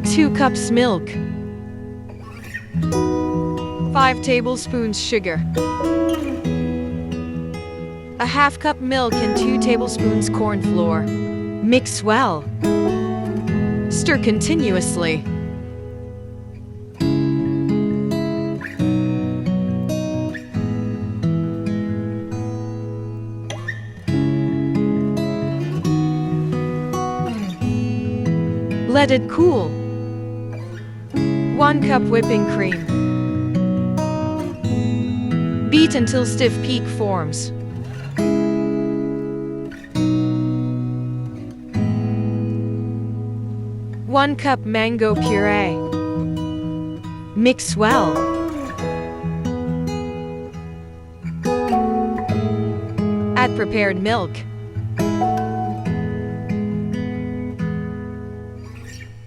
Two cups milk. 5 tablespoons sugar. A half cup milk and 2 tablespoons corn flour. Mix well. Stir continuously. Let it cool. 1 cup whipping cream. Beat until stiff peak forms. 1 cup mango puree. Mix well. Add prepared milk.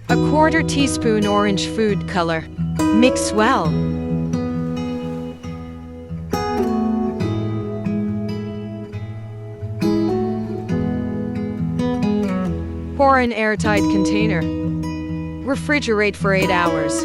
A 1/4 teaspoon orange food color. Mix well. Pour in airtight container. Refrigerate for 8 hours.